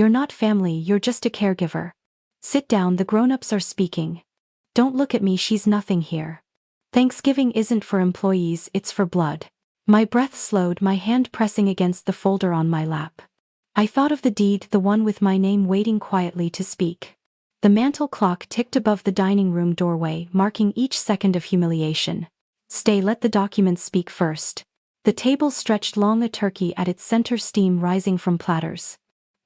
You're not family, you're just a caregiver. Sit down, the grown-ups are speaking. Don't look at me, she's nothing here. Thanksgiving isn't for employees, it's for blood. My breath slowed, my hand pressing against the folder on my lap. I thought of the deed, the one with my name waiting quietly to speak. The mantel clock ticked above the dining room doorway, marking each second of humiliation. Stay, let the documents speak first. The table stretched long, a turkey at its center, steam rising from platters.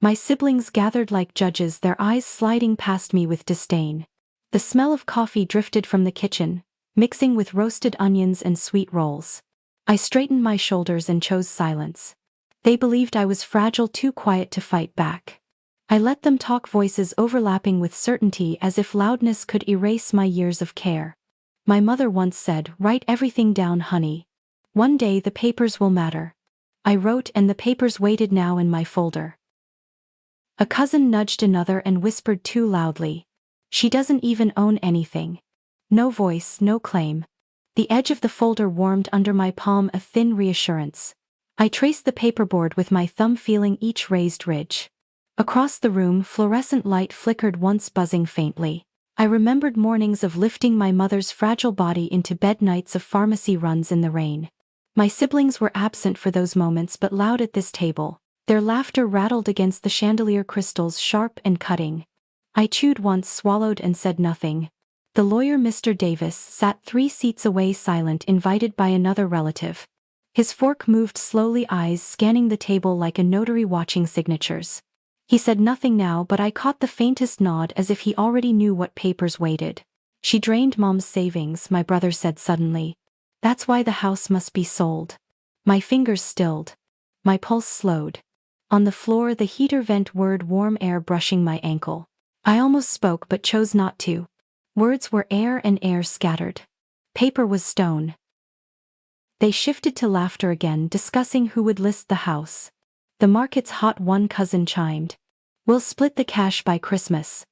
My siblings gathered like judges, their eyes sliding past me with disdain. The smell of coffee drifted from the kitchen, mixing with roasted onions and sweet rolls. I straightened my shoulders and chose silence. They believed I was fragile, too quiet to fight back. I let them talk, voices overlapping with certainty as if loudness could erase my years of care. My mother once said, "Write everything down, honey. One day the papers will matter." I wrote, and the papers waited now in my folder. A cousin nudged another and whispered too loudly. "She doesn't even own anything." No voice, no claim. The edge of the folder warmed under my palm, a thin reassurance. I traced the paperboard with my thumb, feeling each raised ridge. Across the room, fluorescent light flickered, once buzzing faintly. I remembered mornings of lifting my mother's fragile body into bed, nights of pharmacy runs in the rain. My siblings were absent for those moments, but loud at this table. Their laughter rattled against the chandelier crystals, sharp and cutting. I chewed once, swallowed, and said nothing. The lawyer, Mr. Davis, sat 3 seats away, silent, invited by another relative. His fork moved slowly, eyes scanning the table like a notary watching signatures. He said nothing now, but I caught the faintest nod, as if he already knew what papers waited. "She drained Mom's savings," my brother said suddenly. "That's why the house must be sold." My fingers stilled. My pulse slowed. On the floor, the heater vent whirred, warm air brushing my ankle. I almost spoke but chose not to. Words were air, and air scattered. Paper was stone. They shifted to laughter again, discussing who would list the house. "The market's hot," one cousin chimed. "We'll split the cash by Christmas."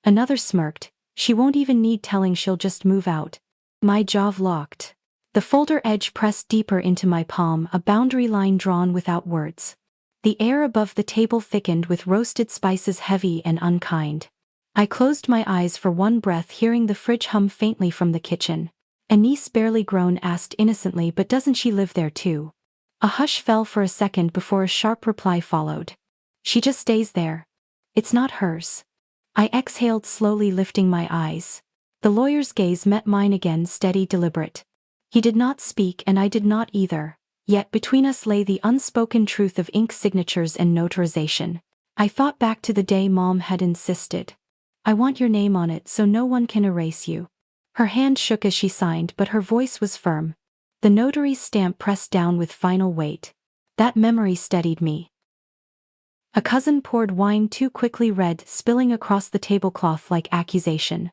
Another smirked. "She won't even need telling, she'll just move out." My jaw locked. The folder edge pressed deeper into my palm, a boundary line drawn without words. The air above the table thickened with roasted spices, heavy and unkind. I closed my eyes for one breath, hearing the fridge hum faintly from the kitchen. A niece, barely grown, asked innocently, "But doesn't she live there too?" A hush fell for a second before a sharp reply followed. "She just stays there. It's not hers." I exhaled slowly, lifting my eyes. The lawyer's gaze met mine again, steady, deliberate. He did not speak, and I did not either, yet between us lay the unspoken truth of ink signatures and notarization. I thought back to the day Mom had insisted. "I want your name on it so no one can erase you." Her hand shook as she signed, but her voice was firm. The notary's stamp pressed down with final weight. That memory steadied me. A cousin poured wine too quickly, red, spilling across the tablecloth like accusation.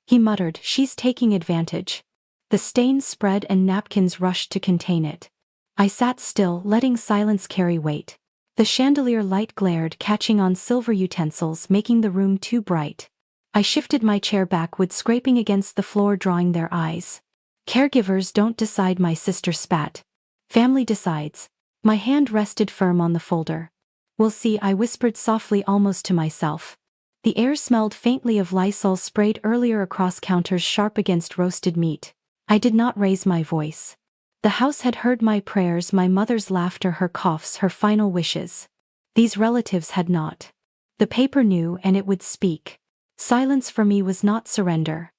He muttered, "She's taking advantage." The stain spread and napkins rushed to contain it. I sat still, letting silence carry weight. The chandelier light glared, catching on silver utensils, making the room too bright. I shifted my chair backward, scraping against the floor, drawing their eyes. "Caregivers don't decide," my sister spat. "Family decides." My hand rested firm on the folder. "We'll see," I whispered softly, almost to myself. The air smelled faintly of Lysol sprayed earlier across counters, sharp against roasted meat. I did not raise my voice. The house had heard my prayers, my mother's laughter, her coughs, her final wishes. These relatives had not. The paper knew, and it would speak. Silence for me was not surrender.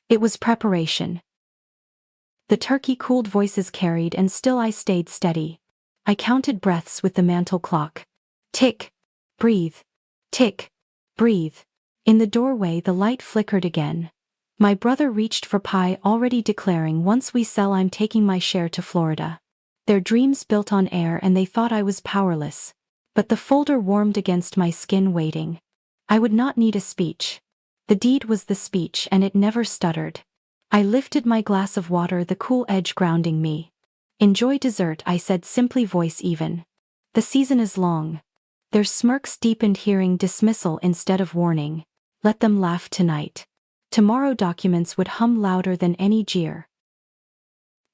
It was preparation. The turkey cooled, voices carried, and still I stayed steady. I counted breaths with the mantel clock. Tick. Breathe. Tick. Breathe. In the doorway the light flickered again. My brother reached for pie, already declaring, "Once we sell, I'm taking my share to Florida." Their dreams built on air, and they thought I was powerless. But the folder warmed against my skin, waiting. I would not need a speech. The deed was the speech, and it never stuttered. I lifted my glass of water, the cool edge grounding me. "Enjoy dessert," I said simply, voice even. "The season is long." Their smirks deepened, hearing dismissal instead of warning. Let them laugh tonight. Tomorrow documents would hum louder than any jeer.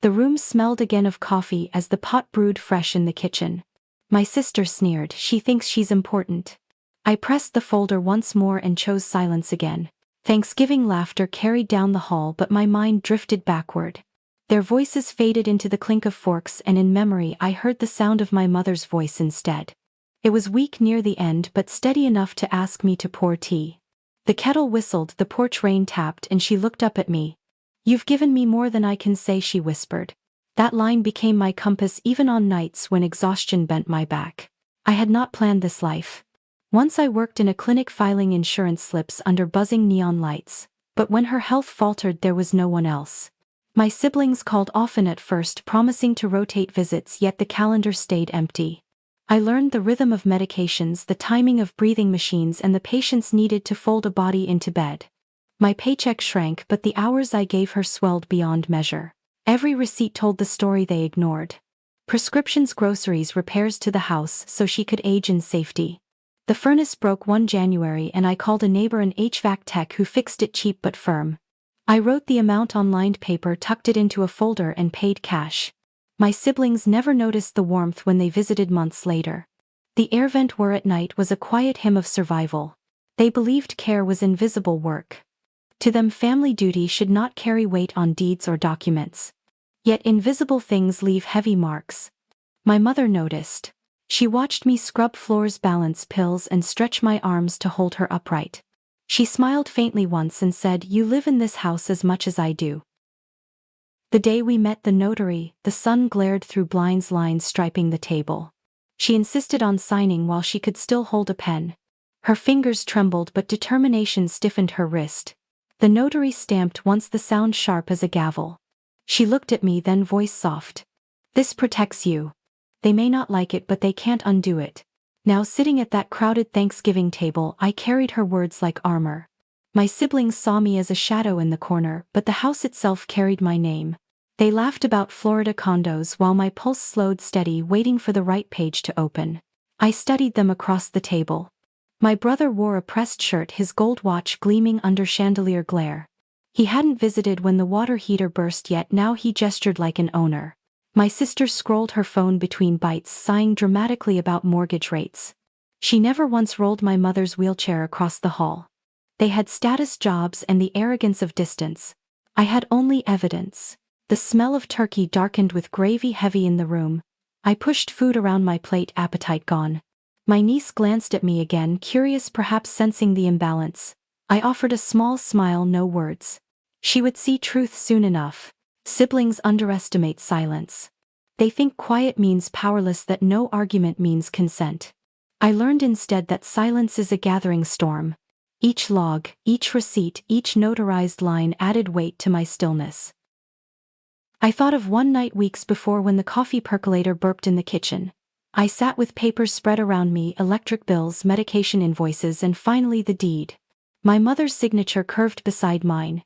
The room smelled again of coffee as the pot brewed fresh in the kitchen. My sister sneered, "She thinks she's important." I pressed the folder once more and chose silence again. Thanksgiving laughter carried down the hall, but my mind drifted backward. Their voices faded into the clink of forks, and in memory I heard the sound of my mother's voice instead. It was weak near the end but steady enough to ask me to pour tea. The kettle whistled, the porch rain tapped, and she looked up at me. "You've given me more than I can say," she whispered. That line became my compass even on nights when exhaustion bent my back. I had not planned this life. Once I worked in a clinic filing insurance slips under buzzing neon lights, but when her health faltered there was no one else. My siblings called often at first, promising to rotate visits, yet the calendar stayed empty. I learned the rhythm of medications, the timing of breathing machines, and the patience needed to fold a body into bed. My paycheck shrank, but the hours I gave her swelled beyond measure. Every receipt told the story they ignored. Prescriptions, groceries, repairs to the house so she could age in safety. The furnace broke one January and I called a neighbor, an HVAC tech, who fixed it cheap but firm. I wrote the amount on lined paper, tucked it into a folder, and paid cash. My siblings never noticed the warmth when they visited months later. The air vent whir at night was a quiet hymn of survival. They believed care was invisible work. To them, family duty should not carry weight on deeds or documents. Yet invisible things leave heavy marks. My mother noticed. She watched me scrub floors, balance pills, and stretch my arms to hold her upright. She smiled faintly once and said, "You live in this house as much as I do." The day we met the notary, the sun glared through blinds, lines striping the table. She insisted on signing while she could still hold a pen. Her fingers trembled, but determination stiffened her wrist. The notary stamped once, the sound sharp as a gavel. She looked at me, then voice soft. "This protects you. They may not like it, but they can't undo it." Now, sitting at that crowded Thanksgiving table, I carried her words like armor. My siblings saw me as a shadow in the corner, but the house itself carried my name. They laughed about Florida condos while my pulse slowed steady, waiting for the right page to open. I studied them across the table. My brother wore a pressed shirt, his gold watch gleaming under chandelier glare. He hadn't visited when the water heater burst yet, now he gestured like an owner. My sister scrolled her phone between bites, sighing dramatically about mortgage rates. She never once rolled my mother's wheelchair across the hall. They had status, jobs, and the arrogance of distance. I had only evidence. The smell of turkey darkened with gravy heavy in the room. I pushed food around my plate, appetite gone. My niece glanced at me again, curious, perhaps sensing the imbalance. I offered a small smile, no words. She would see truth soon enough. Siblings underestimate silence. They think quiet means powerless, that no argument means consent. I learned instead that silence is a gathering storm. Each log, each receipt, each notarized line added weight to my stillness. I thought of one night weeks before when the coffee percolator burped in the kitchen. I sat with papers spread around me, electric bills, medication invoices, and finally the deed. My mother's signature curved beside mine.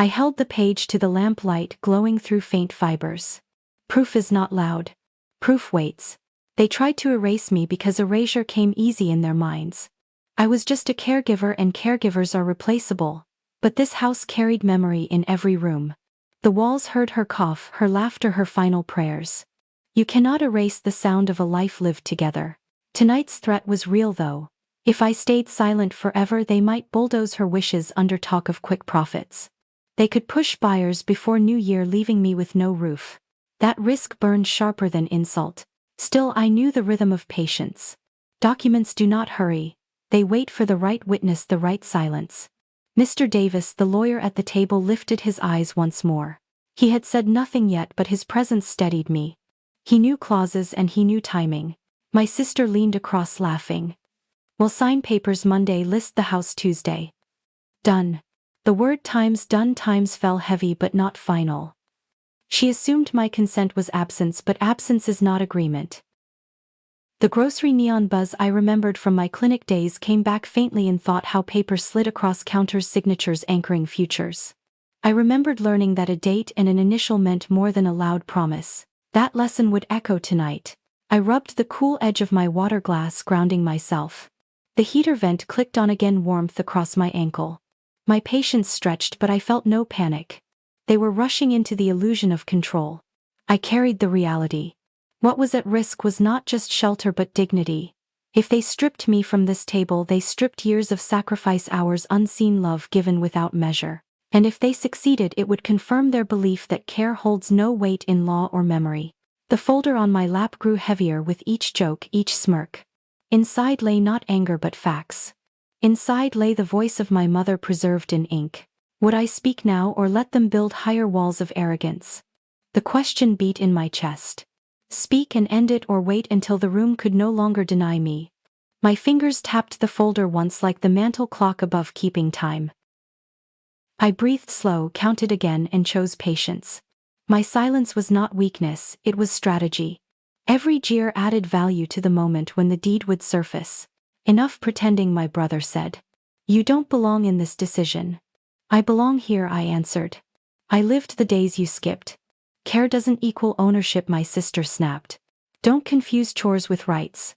I held the page to the lamplight, glowing through faint fibers. Proof is not loud. Proof waits. They tried to erase me because erasure came easy in their minds. I was just a caregiver, and caregivers are replaceable. But this house carried memory in every room. The walls heard her cough, her laughter, her final prayers. You cannot erase the sound of a life lived together. Tonight's threat was real, though. If I stayed silent forever, they might bulldoze her wishes under talk of quick profits. They could push buyers before New Year, leaving me with no roof. That risk burned sharper than insult. Still, I knew the rhythm of patience. Documents do not hurry. They wait for the right witness, the right silence. Mr. Davis, the lawyer at the table, lifted his eyes once more. He had said nothing yet, but his presence steadied me. He knew clauses and he knew timing. My sister leaned across, laughing. "We'll sign papers Monday, list the house Tuesday." Done. The word done times fell heavy but not final. She assumed my consent was absence, but absence is not agreement. The grocery neon buzz I remembered from my clinic days came back faintly in thought, how paper slid across counters, signatures anchoring futures. I remembered learning that a date and an initial meant more than a loud promise. That lesson would echo tonight. I rubbed the cool edge of my water glass, grounding myself. The heater vent clicked on again, warmth across my ankle. My patience stretched, but I felt no panic. They were rushing into the illusion of control. I carried the reality. What was at risk was not just shelter but dignity. If they stripped me from this table, they stripped years of sacrifice, hours, unseen love given without measure. And if they succeeded, it would confirm their belief that care holds no weight in law or memory. The folder on my lap grew heavier with each joke, each smirk. Inside lay not anger but facts. Inside lay the voice of my mother preserved in ink. Would I speak now or let them build higher walls of arrogance? The question beat in my chest. Speak and end it, or wait until the room could no longer deny me. My fingers tapped the folder once like the mantel clock above, keeping time. I breathed slow, counted again, and chose patience. My silence was not weakness, it was strategy. Every jeer added value to the moment when the deed would surface. Enough pretending, my brother said. You don't belong in this decision. I belong here, I answered. I lived the days you skipped. Care doesn't equal ownership, my sister snapped. Don't confuse chores with rights.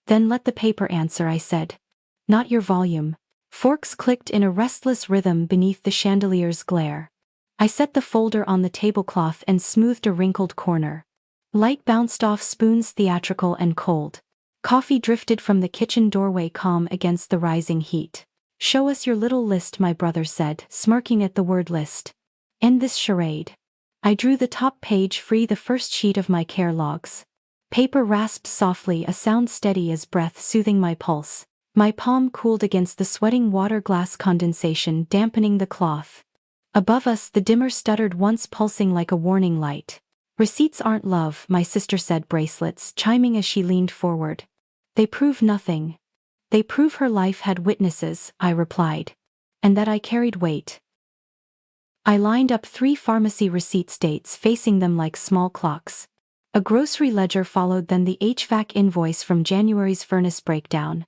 Then let the paper answer, I said. Not your volume. Forks clicked in a restless rhythm beneath the chandelier's glare. I set the folder on the tablecloth and smoothed a wrinkled corner. Light bounced off spoons, theatrical and cold. Coffee drifted from the kitchen doorway, calm against the rising heat. Show us your little list, my brother said, smirking at the word list. End this charade. I drew the top page free, the first sheet of my care logs. Paper rasped softly, a sound steady as breath soothing my pulse. My palm cooled against the sweating water, glass condensation dampening the cloth. Above us the dimmer stuttered, once pulsing like a warning light. Receipts aren't love, my sister said, bracelets chiming as she leaned forward. They prove nothing. They prove her life had witnesses, I replied. And that I carried weight. I lined up 3 pharmacy receipts, dates facing them like small clocks. A grocery ledger followed, then the HVAC invoice from January's furnace breakdown.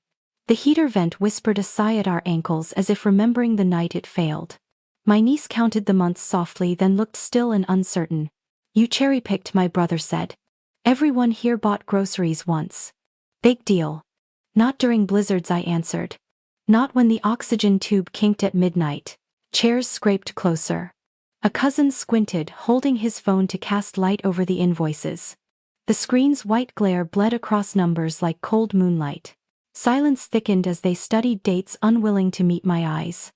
The heater vent whispered a sigh at our ankles, as if remembering the night it failed. My niece counted the months softly, then looked still and uncertain. You cherry-picked, my brother said. Everyone here bought groceries once. Big deal. Not during blizzards, I answered. Not when the oxygen tube kinked at midnight. Chairs scraped closer. A cousin squinted, holding his phone to cast light over the invoices. The screen's white glare bled across numbers like cold moonlight. Silence thickened as they studied dates, unwilling to meet my eyes.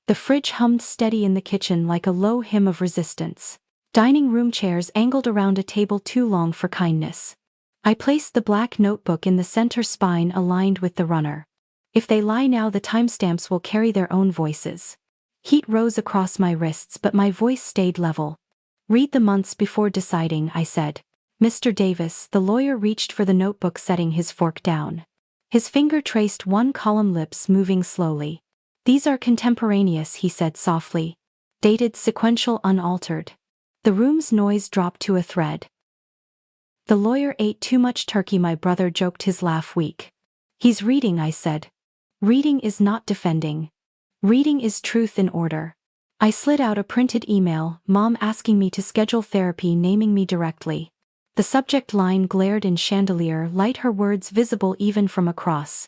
The fridge hummed steady in the kitchen like a low hymn of resistance. Dining room chairs angled around a table too long for kindness. I placed the black notebook in the center, spine aligned with the runner. If they lie now, the timestamps will carry their own voices. Heat rose across my wrists, but my voice stayed level. Read the months before deciding, I said. Mr. Davis, the lawyer, reached for the notebook, setting his fork down. His finger traced one column, lips moving slowly. These are contemporaneous, he said softly. Dated, sequential, unaltered. The room's noise dropped to a thread. The lawyer ate too much turkey, my brother joked, his laugh weak. He's reading, I said. Reading is not defending. Reading is truth in order. I slid out a printed email, Mom asking me to schedule therapy, naming me directly. The subject line glared in chandelier light, her words visible even from across.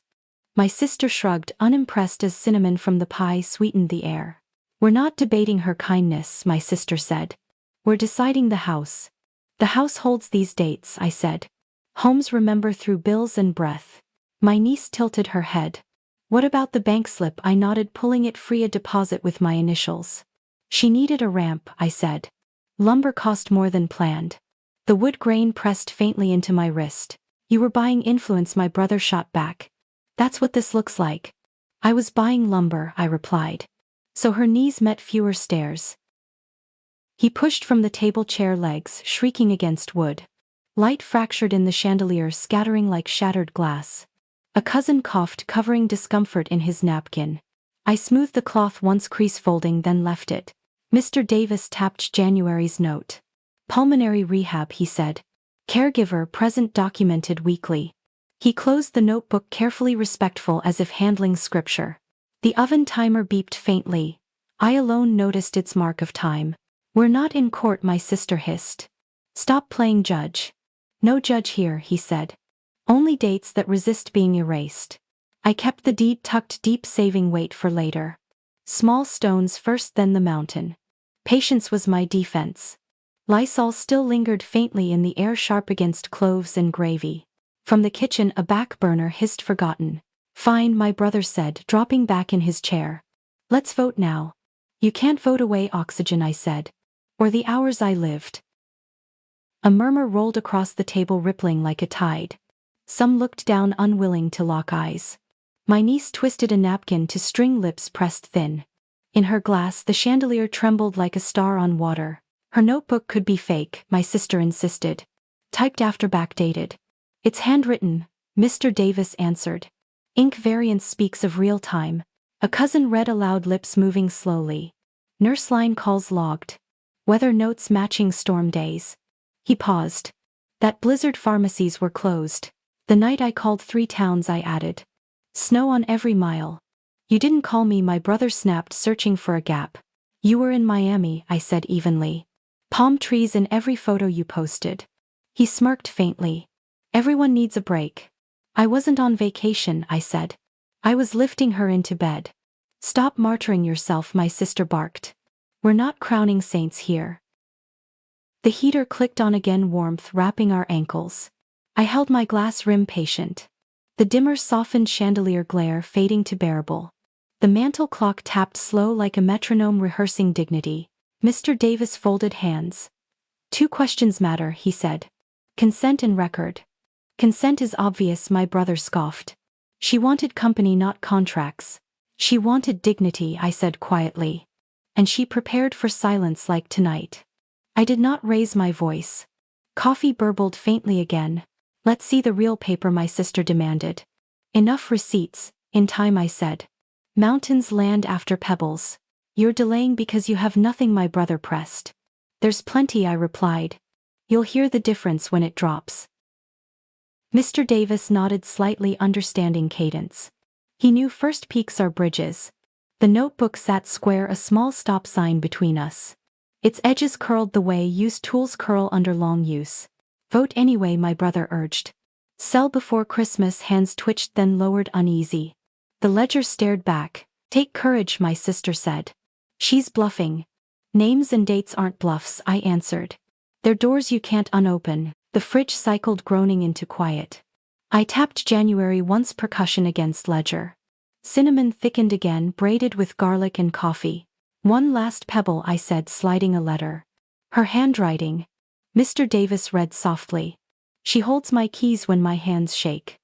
My sister shrugged, unimpressed as cinnamon from the pie sweetened the air. We're not debating her kindness, my sister said. We're deciding the house. The house holds these dates, I said. Homes remember through bills and breath. My niece tilted her head. What about the bank slip? I nodded, pulling it free, a deposit with my initials. She needed a ramp, I said. Lumber cost more than planned. The wood grain pressed faintly into my wrist. You were buying influence, my brother shot back. That's what this looks like. I was buying lumber, I replied. So her knees met fewer stairs. He pushed from the table, chair legs shrieking against wood. Light fractured in the chandelier, scattering like shattered glass. A cousin coughed, covering discomfort in his napkin. I smoothed the cloth once, crease folding, then left it. Mr. Davis tapped January's note. Pulmonary rehab, he said. Caregiver present, documented weekly. He closed the notebook carefully, respectful as if handling scripture. The oven timer beeped faintly. I alone noticed its mark of time. We're not in court, my sister hissed. Stop playing judge. No judge here, he said. Only dates that resist being erased. I kept the deed tucked deep, saving weight for later. Small stones first, then the mountain. Patience was my defense. Lysol still lingered faintly in the air, sharp against cloves and gravy. From the kitchen a back burner hissed forgotten. Fine, my brother said, dropping back in his chair. Let's vote now. You can't vote away oxygen, I said. Or the hours I lived. A murmur rolled across the table, rippling like a tide. Some looked down, unwilling to lock eyes. My niece twisted a napkin to string, lips pressed thin. In her glass the chandelier trembled like a star on water. Her notebook could be fake, my sister insisted. Typed after backdated. It's handwritten, Mr. Davis answered. Ink variance speaks of real time. A cousin read aloud, lips moving slowly. Nurse line calls logged. Weather notes matching storm days. He paused. That blizzard, pharmacies were closed. The night I called 3 towns, I added. Snow on every mile. You didn't call me, my brother snapped, searching for a gap. You were in Miami, I said evenly. Palm trees in every photo you posted. He smirked faintly. Everyone needs a break. I wasn't on vacation, I said. I was lifting her into bed. Stop martyring yourself, my sister barked. We're not crowning saints here. The heater clicked on again, warmth wrapping our ankles. I held my glass rim, patient. The dimmer softened chandelier glare fading to bearable. The mantel clock tapped slow like a metronome, rehearsing dignity. Mr. Davis folded hands. 2 questions matter, he said. Consent and record. Consent is obvious, my brother scoffed. She wanted company, not contracts. She wanted dignity, I said quietly. And she prepared for silence like tonight. I did not raise my voice. Coffee burbled faintly again. Let's see the real paper, my sister demanded. Enough receipts, in time, I said. Mountains land after pebbles. You're delaying because you have nothing, my brother pressed. There's plenty, I replied. You'll hear the difference when it drops. Mr. Davis nodded slightly, understanding cadence. He knew first peaks are bridges. The notebook sat square, a small stop sign between us. Its edges curled the way used tools curl under long use. Vote anyway, my brother urged. Sell before Christmas, hands twitched, then lowered uneasy. The ledger stared back. Take courage, my sister said. She's bluffing. Names and dates aren't bluffs, I answered. They're doors you can't unopen. The fridge cycled, groaning into quiet. I tapped January once, percussion against ledger. Cinnamon thickened again, braided with garlic and coffee. One last pebble, I said, sliding a letter. Her handwriting. Mr. Davis read softly. She holds my keys when my hands shake.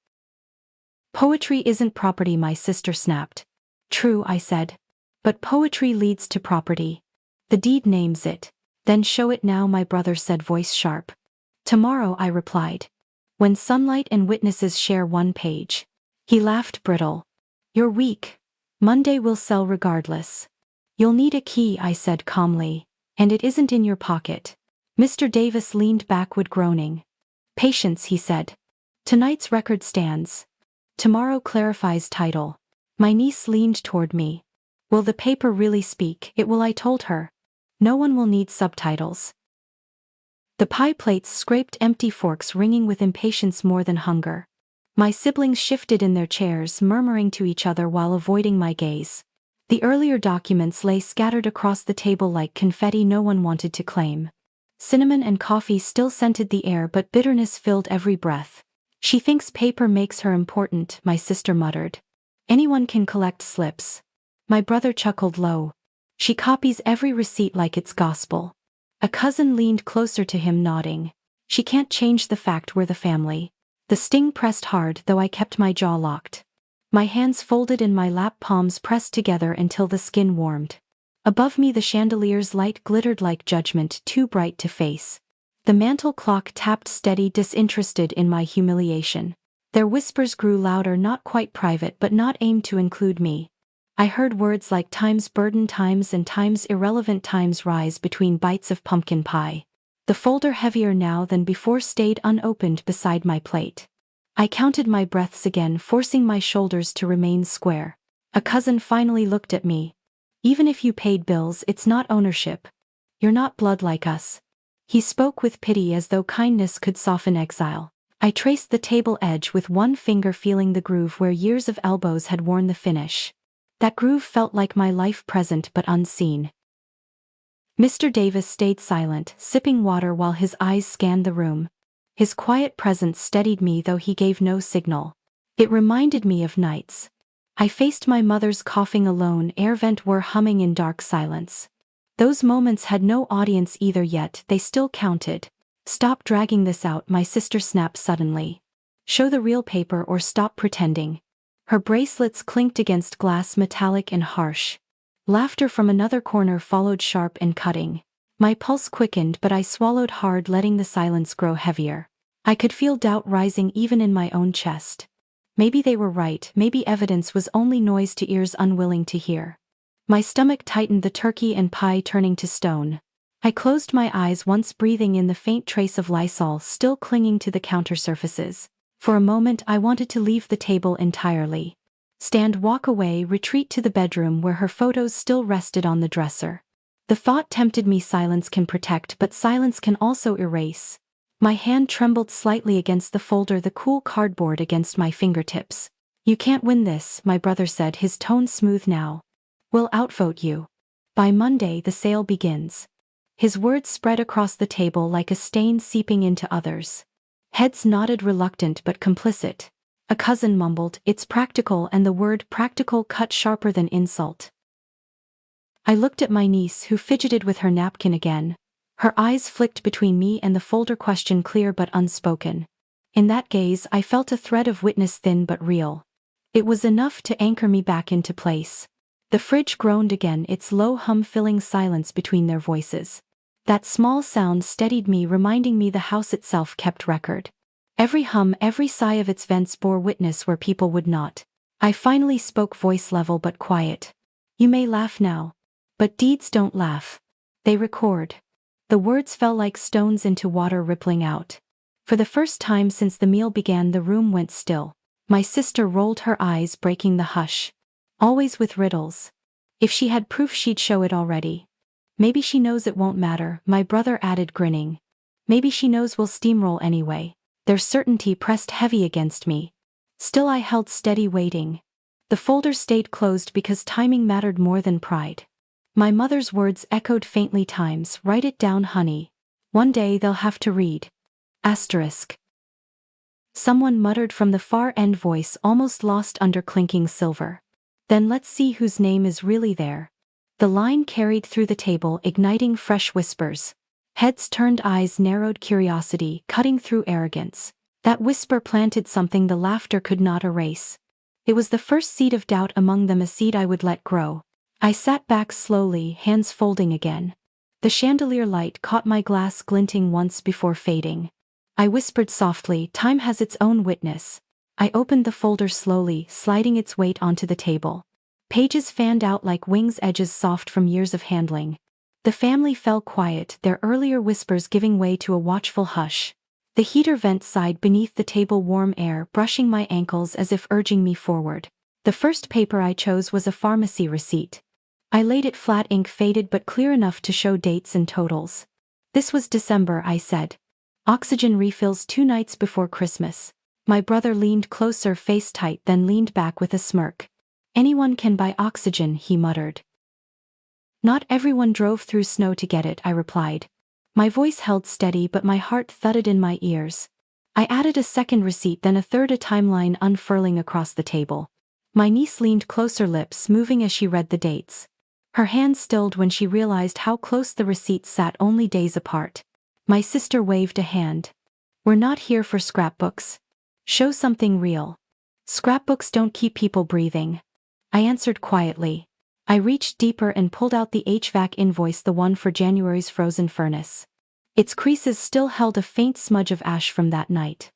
Poetry isn't property, my sister snapped. True, I said. But poetry leads to property. The deed names it. Then show it now, my brother said, voice sharp. Tomorrow, I replied. When sunlight and witnesses share one page. He laughed brittle. You're weak. Monday will sell regardless. You'll need a key, I said calmly. And it isn't in your pocket. Mr. Davis leaned backward, groaning. Patience, he said. Tonight's record stands. Tomorrow clarifies title. My niece leaned toward me. Will the paper really speak? It will, I told her. No one will need subtitles. The pie plates scraped, empty forks ringing with impatience more than hunger. My siblings shifted in their chairs, murmuring to each other while avoiding my gaze. The earlier documents lay scattered across the table like confetti no one wanted to claim. Cinnamon and coffee still scented the air, but bitterness filled every breath. She thinks paper makes her important, my sister muttered. Anyone can collect slips. My brother chuckled low. She copies every receipt like it's gospel. A cousin leaned closer to him, nodding. She can't change the fact we're the family. The sting pressed hard, though I kept my jaw locked. My hands folded in my lap, palms pressed together until the skin warmed. Above me the chandelier's light glittered like judgment, too bright to face. The mantel clock tapped steady, disinterested in my humiliation. Their whispers grew louder, not quite private but not aimed to include me. I heard words like times burden, times and times irrelevant, times rise between bites of pumpkin pie. The folder, heavier now than before, stayed unopened beside my plate. I counted my breaths again, forcing my shoulders to remain square. A cousin finally looked at me. Even if you paid bills, it's not ownership. You're not blood like us. He spoke with pity, as though kindness could soften exile. I traced the table edge with one finger, feeling the groove where years of elbows had worn the finish. That groove felt like my life, present but unseen. Mr. Davis stayed silent, sipping water while his eyes scanned the room. His quiet presence steadied me though he gave no signal. It reminded me of nights. I faced my mother's coughing alone, air vent were humming in dark silence. Those moments had no audience either, yet they still counted. Stop dragging this out, my sister snapped suddenly. Show the real paper or stop pretending. Her bracelets clinked against glass, metallic and harsh. Laughter from another corner followed, sharp and cutting. My pulse quickened, but I swallowed hard, letting the silence grow heavier. I could feel doubt rising even in my own chest. Maybe they were right, maybe evidence was only noise to ears unwilling to hear. My stomach tightened, the turkey and pie turning to stone. I closed my eyes once, breathing in the faint trace of Lysol still clinging to the counter surfaces. For a moment I wanted to leave the table entirely. Walk away, retreat to the bedroom where her photos still rested on the dresser. The thought tempted me. Silence can protect, but silence can also erase. My hand trembled slightly against the folder, the cool cardboard against my fingertips. You can't win this, my brother said, his tone smooth now. We'll outvote you. By Monday the sale begins. His words spread across the table like a stain seeping into others. Heads nodded, reluctant but complicit. A cousin mumbled, "It's practical," and the word practical cut sharper than insult. I looked at my niece, who fidgeted with her napkin again. Her eyes flicked between me and the folder, question clear but unspoken. In that gaze I felt a thread of witness, thin but real. It was enough to anchor me back into place. The fridge groaned again, its low hum filling silence between their voices. That small sound steadied me, reminding me the house itself kept record. Every hum, every sigh of its vents bore witness where people would not. I finally spoke, voice level but quiet. You may laugh now. But deeds don't laugh. They record. The words fell like stones into water, rippling out. For the first time since the meal began, the room went still. My sister rolled her eyes, breaking the hush. Always with riddles. If she had proof she'd show it already. Maybe she knows it won't matter, my brother added, grinning. Maybe she knows we'll steamroll anyway. Their certainty pressed heavy against me. Still I held steady, waiting. The folder stayed closed because timing mattered more than pride. My mother's words echoed faintly times, "Write it down, honey. One day they'll have to read." Asterisk. Someone muttered from the far end, voice almost lost under clinking silver. Then let's see whose name is really there. The line carried through the table, igniting fresh whispers. Heads turned, eyes narrowed, curiosity cutting through arrogance. That whisper planted something the laughter could not erase. It was the first seed of doubt among them, a seed I would let grow. I sat back slowly, hands folding again. The chandelier light caught my glass, glinting once before fading. I whispered softly, "Time has its own witness." I opened the folder slowly, sliding its weight onto the table. Pages fanned out like wings, edges soft from years of handling. The family fell quiet, their earlier whispers giving way to a watchful hush. The heater vent sighed beneath the table, warm air brushing my ankles as if urging me forward. The first paper I chose was a pharmacy receipt. I laid it flat, ink faded but clear enough to show dates and totals. This was December, I said. Oxygen refills 2 nights before Christmas. My brother leaned closer, face tight, then leaned back with a smirk. "Anyone can buy oxygen," he muttered. "Not everyone drove through snow to get it," I replied. My voice held steady but my heart thudded in my ears. I added a second receipt, then a third, a timeline unfurling across the table. My niece leaned closer, lips moving as she read the dates. Her hand stilled when she realized how close the receipts sat, only days apart. My sister waved a hand. "We're not here for scrapbooks. Show something real." "Scrapbooks don't keep people breathing," I answered quietly. I reached deeper and pulled out the HVAC invoice, the one for January's frozen furnace. Its creases still held a faint smudge of ash from that night.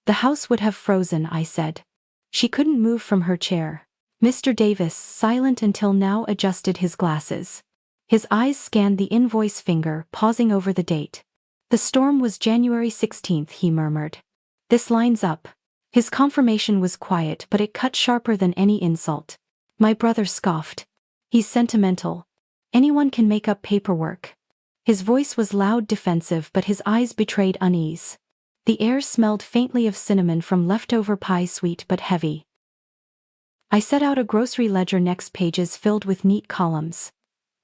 "The house would have frozen," I said. She couldn't move from her chair. Mr. Davis, silent until now, adjusted his glasses. His eyes scanned the invoice, finger pausing over the date. "The storm was January 16th, he murmured. "This lines up." His confirmation was quiet, but it cut sharper than any insult. My brother scoffed. "He's sentimental. Anyone can make up paperwork." His voice was loud, defensive, but his eyes betrayed unease. The air smelled faintly of cinnamon from leftover pie, sweet but heavy. I set out a grocery ledger next, pages filled with neat columns.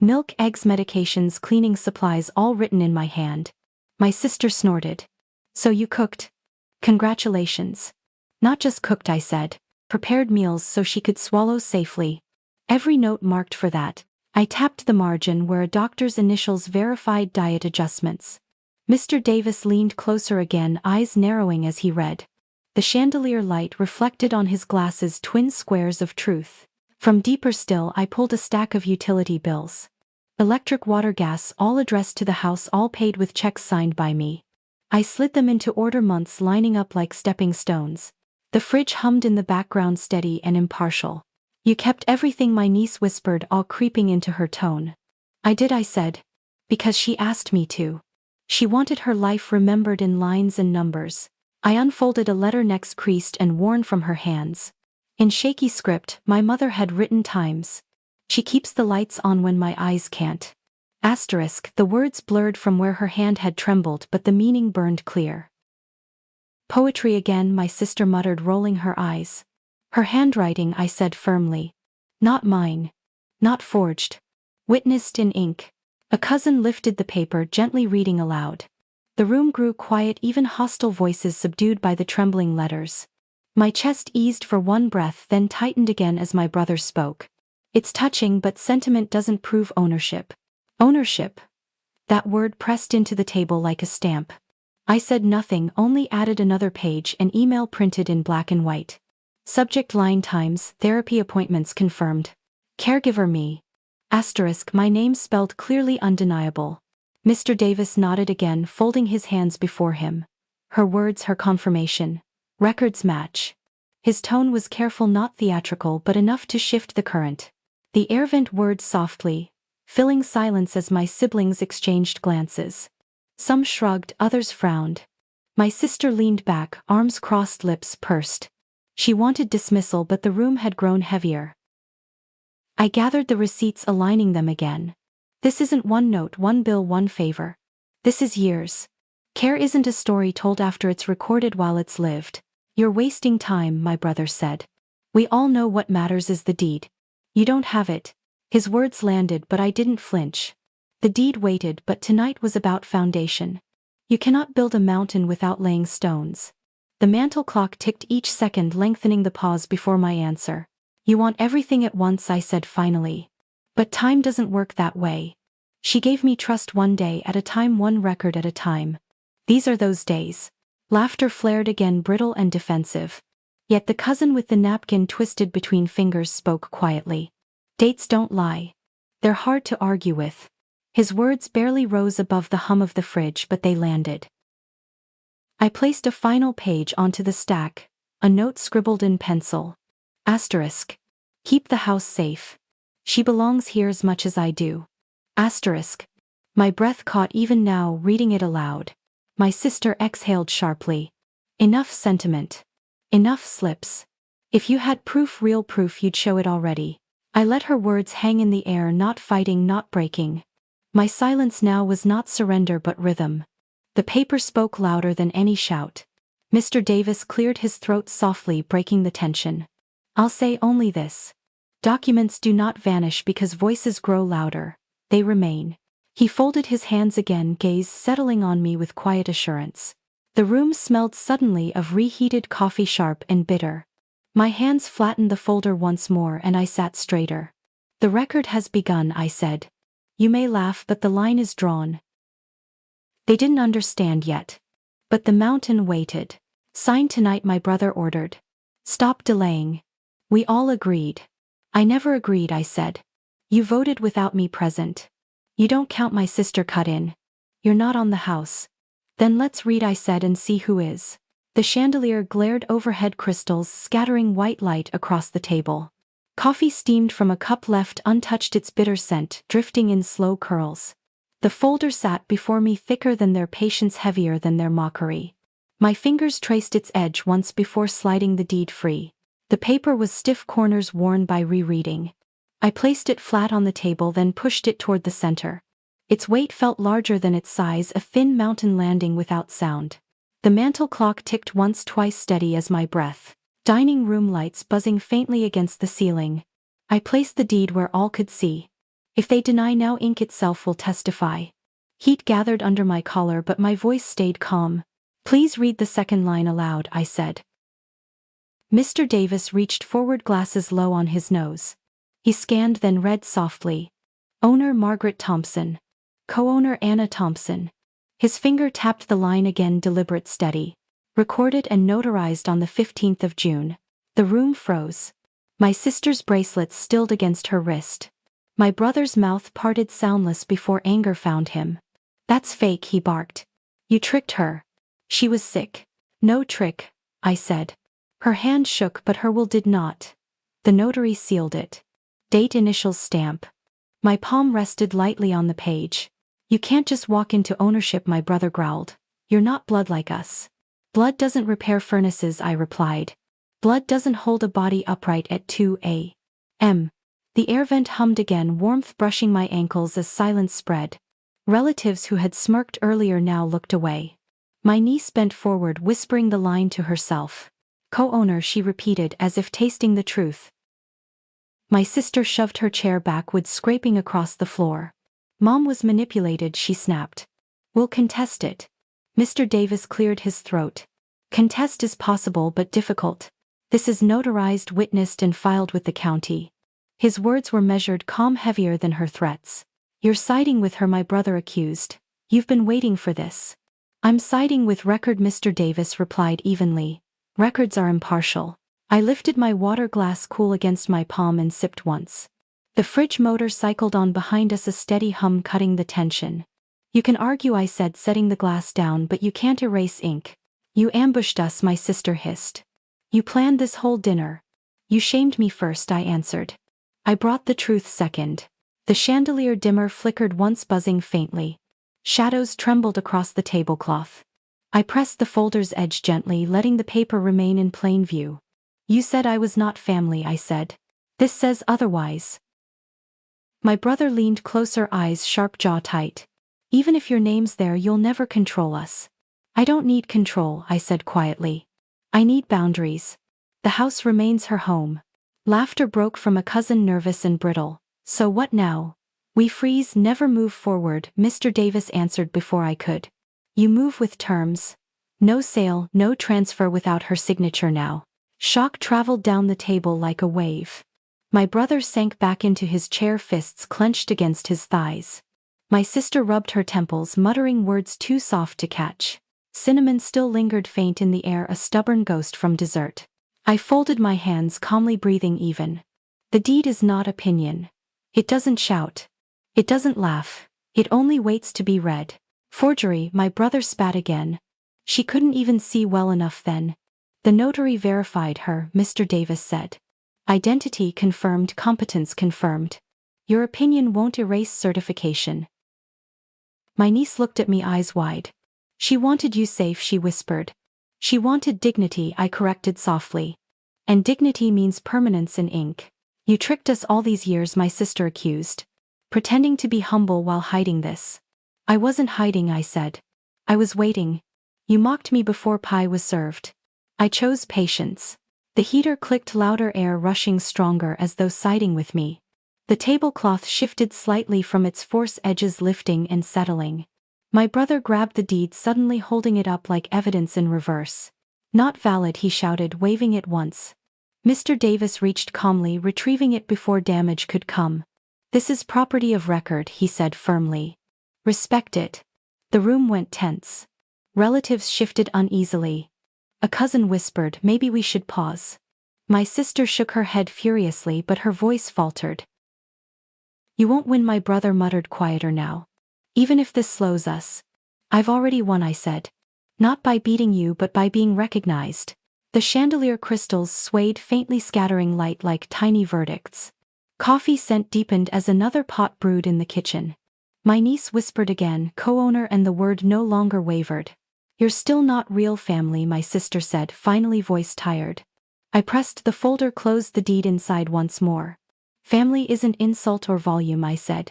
Milk, eggs, medications, cleaning supplies, all written in my hand. My sister snorted. So you cooked? Congratulations. Not just cooked, I said. Prepared meals so she could swallow safely. Every note marked for that. I tapped the margin where a doctor's initials verified diet adjustments. Mr. Davis leaned closer again, eyes narrowing as he read. The chandelier light reflected on his glasses twin squares of truth. From deeper still I pulled a stack of utility bills. Electric, water, gas, all addressed to the house, all paid with checks signed by me. I slid them into order, months lining up like stepping stones. The fridge hummed in the background, steady and impartial. You kept everything, my niece whispered, all creeping into her tone. I did, I said. Because she asked me to. She wanted her life remembered in lines and numbers. I unfolded a letter, next creased and worn from her hands. In shaky script, my mother had written times. She keeps the lights on when my eyes can't. Asterisk, the words blurred from where her hand had trembled, but the meaning burned clear. Poetry again, my sister muttered, rolling her eyes. Her handwriting, I said firmly. Not mine. Not forged. Witnessed in ink. A cousin lifted the paper, gently reading aloud. The room grew quiet, even hostile voices subdued by the trembling letters. My chest eased for one breath, then tightened again as my brother spoke. It's touching, but sentiment doesn't prove ownership. Ownership. That word pressed into the table like a stamp. I said nothing, only added another page, an email printed in black and white. Subject line: times, therapy appointments confirmed. Caregiver me. Asterisk, my name spelled clearly, undeniable. Mr. Davis nodded again, folding his hands before him. Her words, her confirmation. Records match. His tone was careful, not theatrical, but enough to shift the current. The air vent words softly, filling silence as my siblings exchanged glances. Some shrugged, others frowned. My sister leaned back, arms crossed, lips pursed. She wanted dismissal, but the room had grown heavier. I gathered the receipts, aligning them again. This isn't one note, one bill, one favor. This is years. Care isn't a story told after it's recorded, while it's lived. You're wasting time, my brother said. We all know what matters is the deed. You don't have it. His words landed, but I didn't flinch. The deed waited, but tonight was about foundation. You cannot build a mountain without laying stones. The mantle clock ticked, each second lengthening the pause before my answer. You want everything at once, I said finally. But time doesn't work that way. She gave me trust, one day at a time, one record at a time. These are those days. Laughter flared again, brittle and defensive. Yet the cousin with the napkin twisted between fingers spoke quietly. Dates don't lie. They're hard to argue with. His words barely rose above the hum of the fridge, but they landed. I placed a final page onto the stack, a note scribbled in pencil. Asterisk. Keep the house safe. She belongs here as much as I do. Asterisk. My breath caught even now, reading it aloud. My sister exhaled sharply. Enough sentiment. Enough slips. If you had proof, real proof, you'd show it already. I let her words hang in the air, not fighting, not breaking. My silence now was not surrender but rhythm. The paper spoke louder than any shout. Mr. Davis cleared his throat softly, breaking the tension. I'll say only this. Documents do not vanish because voices grow louder. They remain. He folded his hands again, gaze settling on me with quiet assurance. The room smelled suddenly of reheated coffee, sharp and bitter. My hands flattened the folder once more and I sat straighter. The record has begun, I said. You may laugh, but the line is drawn. They didn't understand yet. But the mountain waited. Sign tonight, my brother ordered. Stop delaying. We all agreed. I never agreed, I said. You voted without me present. You don't count, my sister cut in. You're not on the house. Then let's read, I said, and see who is. The chandelier glared overhead, crystals scattering white light across the table. Coffee steamed from a cup left untouched, its bitter scent drifting in slow curls. The folder sat before me, thicker than their patience, heavier than their mockery. My fingers traced its edge once before sliding the deed free. The paper was stiff, corners worn by rereading. I placed it flat on the table, then pushed it toward the center. Its weight felt larger than its size, a thin mountain landing without sound. The mantel clock ticked once, twice, steady as my breath. Dining room lights buzzing faintly against the ceiling. I placed the deed where all could see. If they deny now, ink itself will testify. Heat gathered under my collar, but my voice stayed calm. Please read the second line aloud, I said. Mr. Davis reached forward, glasses low on his nose. He scanned, then read softly. Owner Margaret Thompson. Co-owner Anna Thompson. His finger tapped the line again, deliberate, steady. Recorded and notarized on the 15th of June. The room froze. My sister's bracelets stilled against her wrist. My brother's mouth parted soundless before anger found him. That's fake, he barked. You tricked her. She was sick. No trick, I said. Her hand shook, but her will did not. The notary sealed it. Date, initials, stamp. My palm rested lightly on the page. You can't just walk into ownership, my brother growled. You're not blood like us. Blood doesn't repair furnaces, I replied. Blood doesn't hold a body upright at 2 a.m. The air vent hummed again, warmth brushing my ankles as silence spread. Relatives who had smirked earlier now looked away. My niece bent forward, whispering the line to herself. Co-owner, she repeated, as if tasting the truth. My sister shoved her chair back, scraping across the floor. Mom was manipulated, she snapped. We'll contest it. Mr. Davis cleared his throat. Contest is possible but difficult. This is notarized, witnessed, and filed with the county. His words were measured, calm, heavier than her threats. You're siding with her, my brother accused. You've been waiting for this. I'm siding with record, Mr. Davis replied evenly. Records are impartial. I lifted my water glass cool against my palm and sipped once. The fridge motor cycled on behind us, a steady hum cutting the tension. You can argue, I said, setting the glass down, but you can't erase ink. You ambushed us, my sister hissed. You planned this whole dinner. You shamed me first, I answered. I brought the truth second. The chandelier dimmer flickered once, buzzing faintly. Shadows trembled across the tablecloth. I pressed the folder's edge gently, letting the paper remain in plain view. You said I was not family, I said. This says otherwise. My brother leaned closer, eyes sharp, jaw tight. Even if your name's there, you'll never control us. I don't need control, I said quietly. I need boundaries. The house remains her home. Laughter broke from a cousin, nervous and brittle. So what now? We freeze, never move forward, Mr. Davis answered before I could. You move with terms. No sale, no transfer without her signature now. Shock traveled down the table like a wave. My brother sank back into his chair, fists clenched against his thighs. My sister rubbed her temples, muttering words too soft to catch. Cinnamon still lingered faint in the air, a stubborn ghost from dessert. I folded my hands, calmly breathing even. The deed is not opinion. It doesn't shout. It doesn't laugh. It only waits to be read. Forgery, my brother spat again. She couldn't even see well enough then. The notary verified her, Mr. Davis said. Identity confirmed, competence confirmed. Your opinion won't erase certification. My niece looked at me, eyes wide. She wanted you safe, she whispered. She wanted dignity, I corrected softly. And dignity means permanence in ink. You tricked us all these years, my sister accused. Pretending to be humble while hiding this. I wasn't hiding, I said. I was waiting. You mocked me before pie was served. I chose patience. The heater clicked louder, air rushing stronger as though siding with me. The tablecloth shifted slightly from its force, edges lifting and settling. My brother grabbed the deed, suddenly holding it up like evidence in reverse. Not valid, he shouted, waving it once. Mr. Davis reached calmly, retrieving it before damage could come. This is property of record, he said firmly. Respect it. The room went tense. Relatives shifted uneasily. A cousin whispered, maybe we should pause. My sister shook her head furiously, but her voice faltered. You won't win, my brother muttered, quieter now. Even if this slows us. I've already won, I said. Not by beating you, but by being recognized. The chandelier crystals swayed, faintly scattering light like tiny verdicts. Coffee scent deepened as another pot brewed in the kitchen. My niece whispered again, co-owner, and the word no longer wavered. You're still not real family, my sister said, finally, voice tired. I pressed the folder, closed the deed inside once more. Family isn't insult or volume, I said.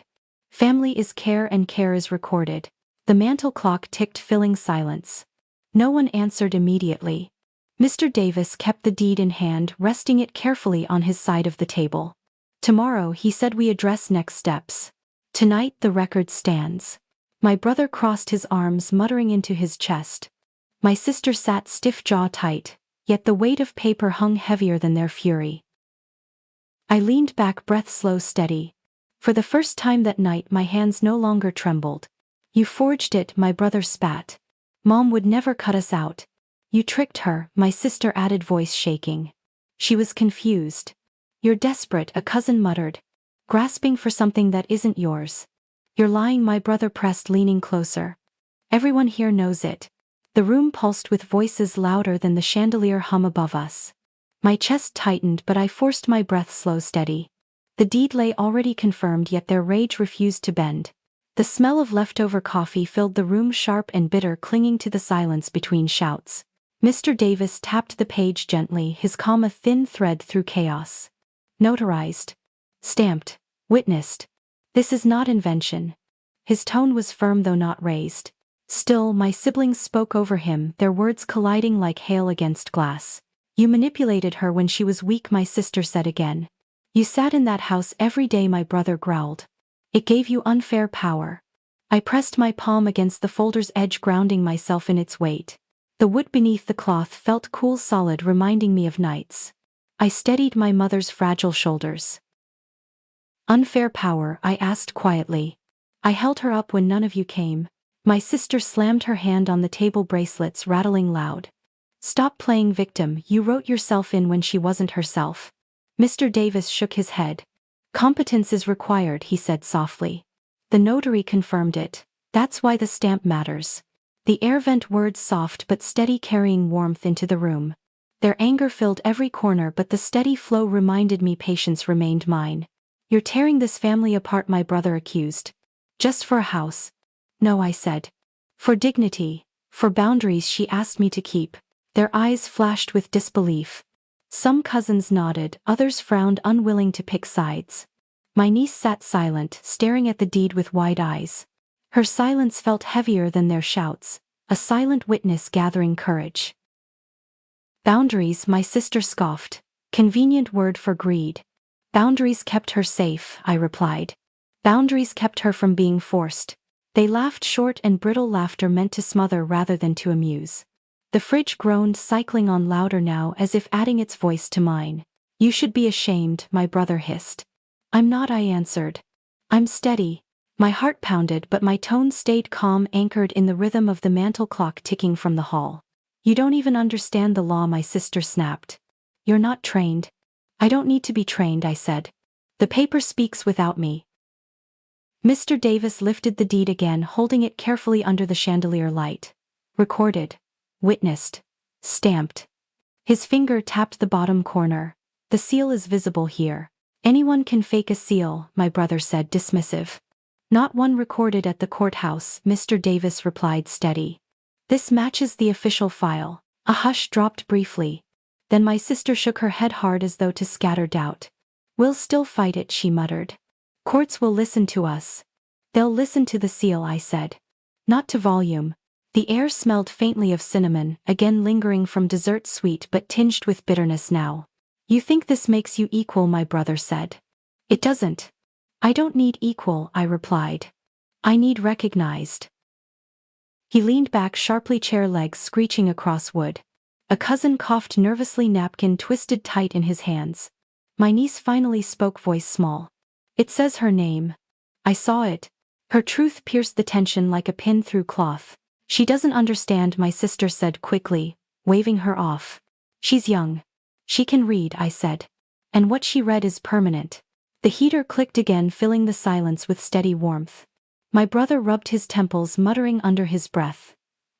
Family is care, and care is recorded. The mantel clock ticked, filling silence. No one answered immediately. Mr. Davis kept the deed in hand, resting it carefully on his side of the table. Tomorrow, he said, we address next steps. Tonight the record stands. My brother crossed his arms, muttering into his chest. My sister sat stiff jaw tight, yet the weight of paper hung heavier than their fury. I leaned back, breath slow steady. For the first time that night my hands no longer trembled. You forged it, my brother spat. Mom would never cut us out. You tricked her, my sister added, voice shaking. She was confused. You're desperate, a cousin muttered. Grasping for something that isn't yours. You're lying, my brother pressed, leaning closer. Everyone here knows it. The room pulsed with voices louder than the chandelier hum above us. My chest tightened, but I forced my breath slow steady. The deed lay already confirmed, yet their rage refused to bend. The smell of leftover coffee filled the room, sharp and bitter, clinging to the silence between shouts. Mr. Davis tapped the page gently, his calm a thin thread through chaos. Notarized. Stamped. Witnessed. This is not invention. His tone was firm though not raised. Still, my siblings spoke over him, their words colliding like hail against glass. You manipulated her when she was weak, my sister said again. You sat in that house every day, my brother growled. It gave you unfair power. I pressed my palm against the folder's edge, grounding myself in its weight. The wood beneath the cloth felt cool, solid, reminding me of nights. I steadied my mother's fragile shoulders. Unfair power? I asked quietly. I held her up when none of you came. My sister slammed her hand on the table, bracelets rattling loud. Stop playing victim, you wrote yourself in when she wasn't herself. Mr. Davis shook his head. Competence is required, he said softly. The notary confirmed it. That's why the stamp matters. The air vent, words soft but steady, carrying warmth into the room. Their anger filled every corner, but the steady flow reminded me patience remained mine. You're tearing this family apart, my brother accused. Just for a house. No, I said. For dignity, for boundaries she asked me to keep. Their eyes flashed with disbelief. Some cousins nodded, others frowned, unwilling to pick sides. My niece sat silent, staring at the deed with wide eyes. Her silence felt heavier than their shouts, a silent witness gathering courage. Boundaries, my sister scoffed. Convenient word for greed. Boundaries kept her safe, I replied. Boundaries kept her from being forced. They laughed, short and brittle laughter meant to smother rather than to amuse. The fridge groaned, cycling on louder now, as if adding its voice to mine. You should be ashamed, my brother hissed. I'm not, I answered. I'm steady. My heart pounded, but my tone stayed calm, anchored in the rhythm of the mantel clock ticking from the hall. You don't even understand the law, my sister snapped. You're not trained. I don't need to be trained, I said. The paper speaks without me. Mr. Davis lifted the deed again, holding it carefully under the chandelier light. Recorded. Witnessed. Stamped. His finger tapped the bottom corner. The seal is visible here. Anyone can fake a seal, my brother said, dismissive. Not one recorded at the courthouse, Mr. Davis replied, steady. This matches the official file. A hush dropped briefly. Then my sister shook her head hard as though to scatter doubt. We'll still fight it, she muttered. Courts will listen to us. They'll listen to the seal, I said. Not to volume. The air smelled faintly of cinnamon, again lingering from dessert, sweet but tinged with bitterness now. You think this makes you equal, my brother said. It doesn't. I don't need equal, I replied. I need recognized. He leaned back sharply, chair legs screeching across wood. A cousin coughed nervously, napkin twisted tight in his hands. My niece finally spoke, voice small. It says her name. I saw it. Her truth pierced the tension like a pin through cloth. She doesn't understand, my sister said quickly, waving her off. She's young. She can read, I said. And what she read is permanent. The heater clicked again, filling the silence with steady warmth. My brother rubbed his temples, muttering under his breath.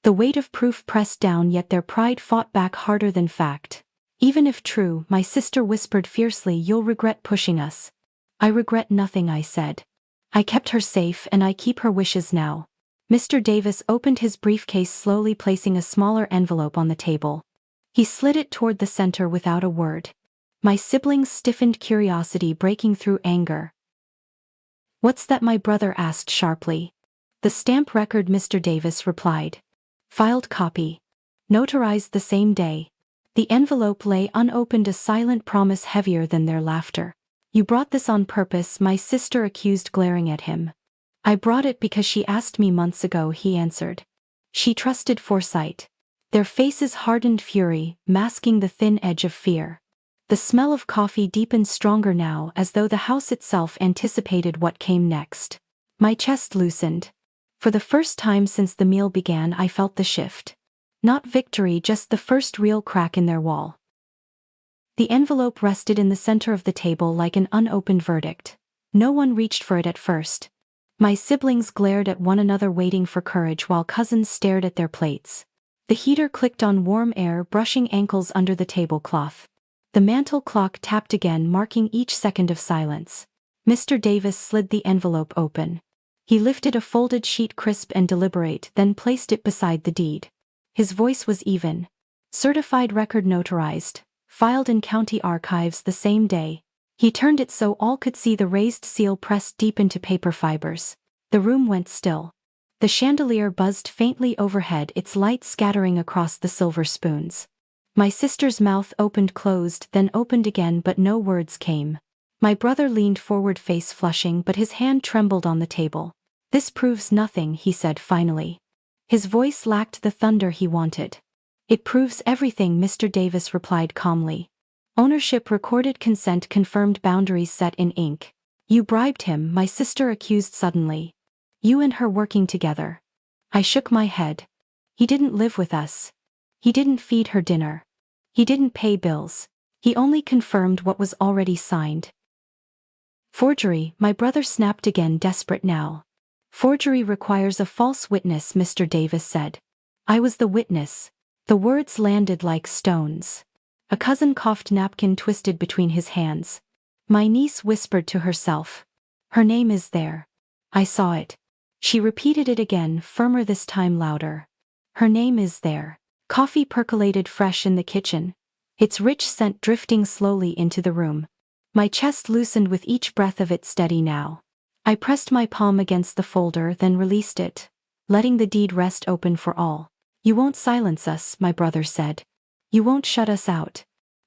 The weight of proof pressed down, yet their pride fought back harder than fact. Even if true, my sister whispered fiercely, you'll regret pushing us. I regret nothing, I said. I kept her safe and I keep her wishes now. Mr. Davis opened his briefcase slowly, placing a smaller envelope on the table. He slid it toward the center without a word. My siblings stiffened, curiosity breaking through anger. What's that? My brother asked sharply. The stamp record, Mr. Davis replied. Filed copy. Notarized the same day. The envelope lay unopened, a silent promise heavier than their laughter. You brought this on purpose, my sister accused, glaring at him. I brought it because she asked me months ago, he answered. She trusted foresight. Their faces hardened fury, masking the thin edge of fear. The smell of coffee deepened stronger now, as though the house itself anticipated what came next. My chest loosened. For the first time since the meal began, I felt the shift. Not victory, just the first real crack in their wall. The envelope rested in the center of the table like an unopened verdict. No one reached for it at first. My siblings glared at one another, waiting for courage, while cousins stared at their plates. The heater clicked on warm air, brushing ankles under the tablecloth. The mantel clock tapped again, marking each second of silence. Mr. Davis slid the envelope open. He lifted a folded sheet, crisp and deliberate, then placed it beside the deed. His voice was even. Certified record, notarized, filed in county archives the same day. He turned it so all could see the raised seal pressed deep into paper fibers. The room went still. The chandelier buzzed faintly overhead, its light scattering across the silver spoons. My sister's mouth opened, closed, then opened again, but no words came. My brother leaned forward, face flushing, but his hand trembled on the table. "This proves nothing," he said finally. His voice lacked the thunder he wanted. "It proves everything," Mr. Davis replied calmly. "Ownership, recorded consent, confirmed, boundaries set in ink." "You bribed him," my sister accused suddenly. "You and her working together." I shook my head. "He didn't live with us. He didn't feed her dinner. He didn't pay bills. He only confirmed what was already signed." "Forgery," my brother snapped again, desperate now. "Forgery requires a false witness," Mr. Davis said. "I was the witness." The words landed like stones. A cousin coughed, napkin twisted between his hands. My niece whispered to herself. "Her name is there. I saw it." She repeated it again, firmer this time, louder. "Her name is there." Coffee percolated fresh in the kitchen, its rich scent drifting slowly into the room. My chest loosened with each breath of it, steady now. I pressed my palm against the folder, then released it, letting the deed rest open for all. "You won't silence us," my brother said. "You won't shut us out."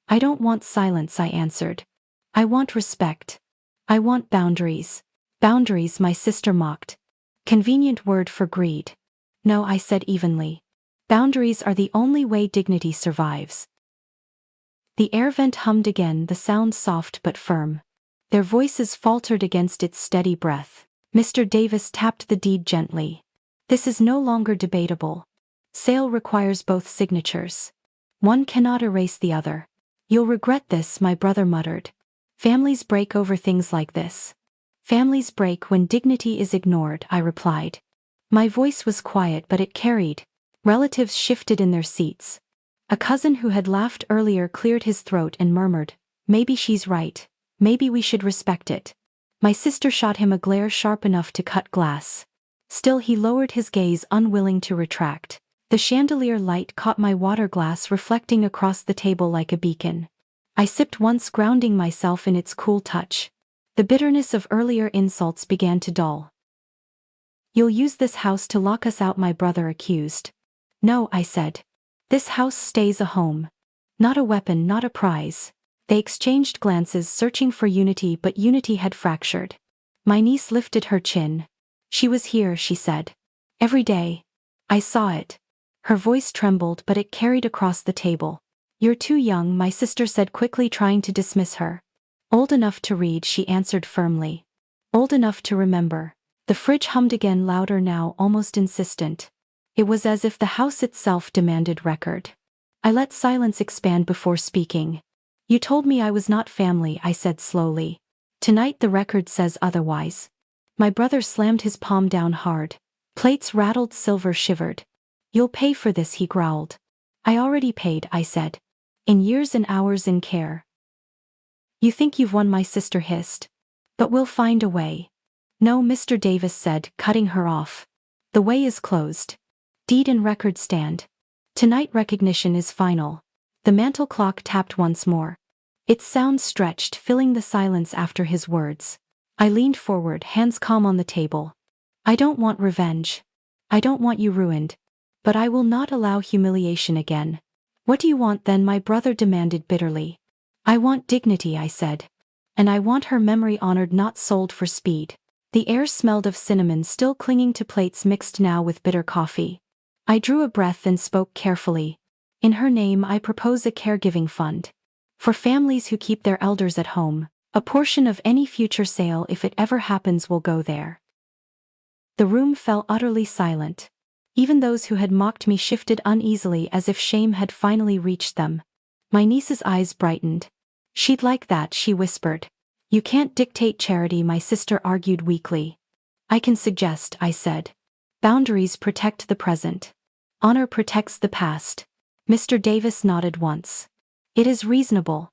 "I don't want silence," I answered. "I want respect. I want boundaries." "Boundaries," my sister mocked. "Convenient word for greed." "No," I said evenly. "Boundaries are the only way dignity survives." The air vent hummed again, the sound soft but firm. Their voices faltered against its steady breath. Mr. Davis tapped the deed gently. "This is no longer debatable. Sale requires both signatures. One cannot erase the other." "You'll regret this," my brother muttered. "Families break over things like this." "Families break when dignity is ignored," I replied. My voice was quiet, but it carried. Relatives shifted in their seats. A cousin who had laughed earlier cleared his throat and murmured, "Maybe she's right. Maybe we should respect it." My sister shot him a glare sharp enough to cut glass. Still he lowered his gaze, unwilling to retract. The chandelier light caught my water glass, reflecting across the table like a beacon. I sipped once, grounding myself in its cool touch. The bitterness of earlier insults began to dull. "You'll use this house to lock us out," my brother accused. "No," I said. "This house stays a home. Not a weapon, not a prize." They exchanged glances, searching for unity, but unity had fractured. My niece lifted her chin. "She was here," she said. "Every day. I saw it." Her voice trembled, but it carried across the table. "You're too young," my sister said quickly, trying to dismiss her. "Old enough to read," she answered firmly. "Old enough to remember." The fridge hummed again, louder now, almost insistent. It was as if the house itself demanded record. I let silence expand before speaking. "You told me I was not family," I said slowly. "Tonight the record says otherwise." My brother slammed his palm down hard. Plates rattled, silver shivered. "You'll pay for this," he growled. "I already paid," I said. "In years and hours in care." "You think you've won," my sister hissed. "But we'll find a way." "No," Mr. Davis said, cutting her off. "The way is closed. Deed and record stand. Tonight recognition is final." The mantel clock tapped once more. Its sound stretched, filling the silence after his words. I leaned forward, hands calm on the table. "I don't want revenge. I don't want you ruined. But I will not allow humiliation again." "What do you want then?" my brother demanded bitterly. "I want dignity," I said. "And I want her memory honored, not sold for speed." The air smelled of cinnamon, still clinging to plates mixed now with bitter coffee. I drew a breath and spoke carefully. In her name I propose a caregiving fund. For families who keep their elders at home, a portion of any future sale if it ever happens will go there. The room fell utterly silent. Even those who had mocked me shifted uneasily as if shame had finally reached them. My niece's eyes brightened. She'd like that, she whispered. You can't dictate charity, my sister argued weakly. I can suggest, I said. Boundaries protect the present. Honor protects the past. Mr. Davis nodded once. It is reasonable.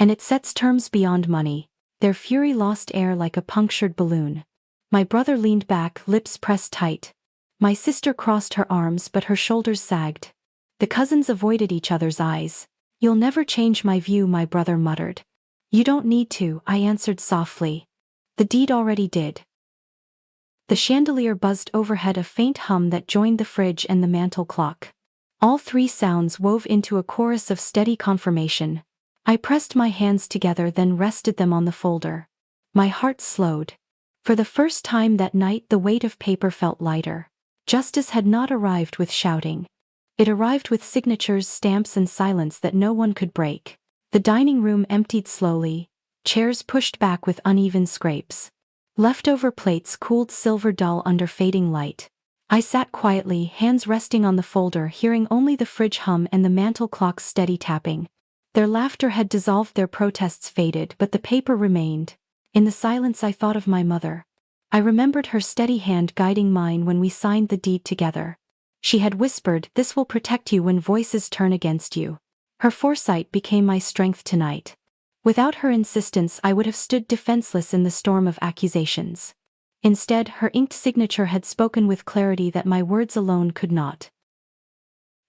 And it sets terms beyond money. Their fury lost air like a punctured balloon. My brother leaned back, lips pressed tight. My sister crossed her arms but her shoulders sagged. The cousins avoided each other's eyes. You'll never change my view, my brother muttered. You don't need to, I answered softly. The deed already did. The chandelier buzzed overhead, a faint hum that joined the fridge and the mantel clock. All three sounds wove into a chorus of steady confirmation. I pressed my hands together, then rested them on the folder. My heart slowed. For the first time that night the weight of paper felt lighter. Justice had not arrived with shouting. It arrived with signatures, stamps, and silence that no one could break. The dining room emptied slowly, chairs pushed back with uneven scrapes. Leftover plates cooled silver dull under fading light. I sat quietly, hands resting on the folder, hearing only the fridge hum and the mantel clock's steady tapping. Their laughter had dissolved, their protests faded, but the paper remained. In the silence I thought of my mother. I remembered her steady hand guiding mine when we signed the deed together. She had whispered, "This will protect you when voices turn against you." Her foresight became my strength tonight. Without her insistence I would have stood defenseless in the storm of accusations. Instead, her inked signature had spoken with clarity that my words alone could not.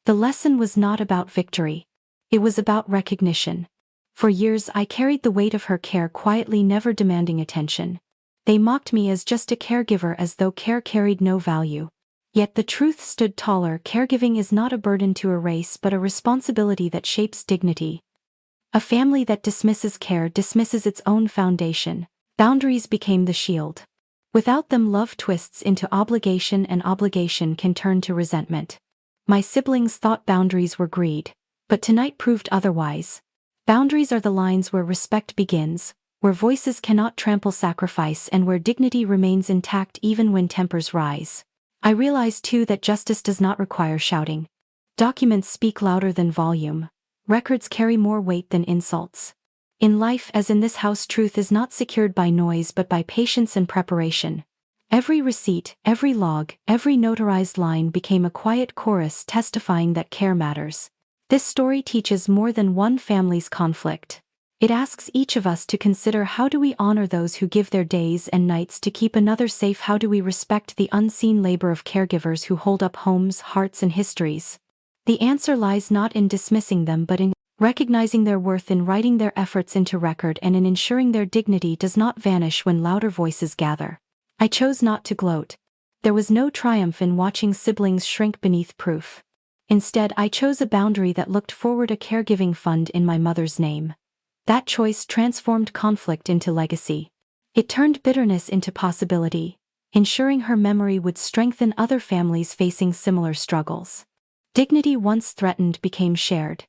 The lesson was not about victory. It was about recognition. For years I carried the weight of her care quietly, never demanding attention. They mocked me as just a caregiver, as though care carried no value. Yet the truth stood taller. Caregiving is not a burden to erase but a responsibility that shapes dignity. A family that dismisses care dismisses its own foundation. Boundaries became the shield. Without them, love twists into obligation, and obligation can turn to resentment. My siblings thought boundaries were greed, but tonight proved otherwise. Boundaries are the lines where respect begins, where voices cannot trample sacrifice, and where dignity remains intact even when tempers rise. I realized too that justice does not require shouting. Documents speak louder than volume. Records carry more weight than insults. In life, as in this house, truth is not secured by noise but by patience and preparation. Every receipt, every log, every notarized line became a quiet chorus testifying that care matters. This story teaches more than one family's conflict. It asks each of us to consider, how do we honor those who give their days and nights to keep another safe? How do we respect the unseen labor of caregivers who hold up homes, hearts, and histories? The answer lies not in dismissing them but in recognizing their worth, in writing their efforts into record, and in ensuring their dignity does not vanish when louder voices gather. I chose not to gloat. There was no triumph in watching siblings shrink beneath proof. Instead, I chose a boundary that looked forward, a caregiving fund in my mother's name. That choice transformed conflict into legacy. It turned bitterness into possibility, ensuring her memory would strengthen other families facing similar struggles. Dignity once threatened became shared.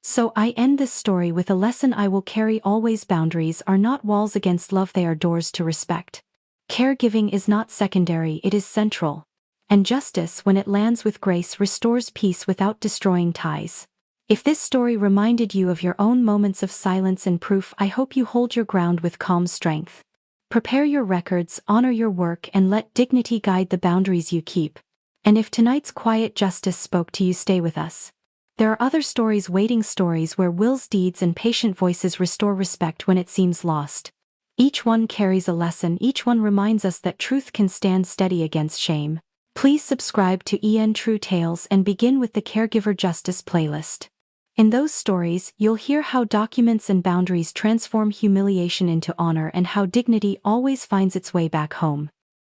So I end this story with a lesson I will carry always: boundaries are not walls against love, they are doors to respect. Caregiving is not secondary, it is central. And justice, when it lands with grace, restores peace without destroying ties. If this story reminded you of your own moments of silence and proof, I hope you hold your ground with calm strength. Prepare your records, honor your work, and let dignity guide the boundaries you keep. And if tonight's quiet justice spoke to you, stay with us. There are other stories waiting, stories where wills, deeds, and patient voices restore respect when it seems lost. Each one carries a lesson, each one reminds us that truth can stand steady against shame. Please subscribe to EN True Tales and begin with the Caregiver Justice playlist. In those stories, you'll hear how documents and boundaries transform humiliation into honor, and how dignity always finds its way back home.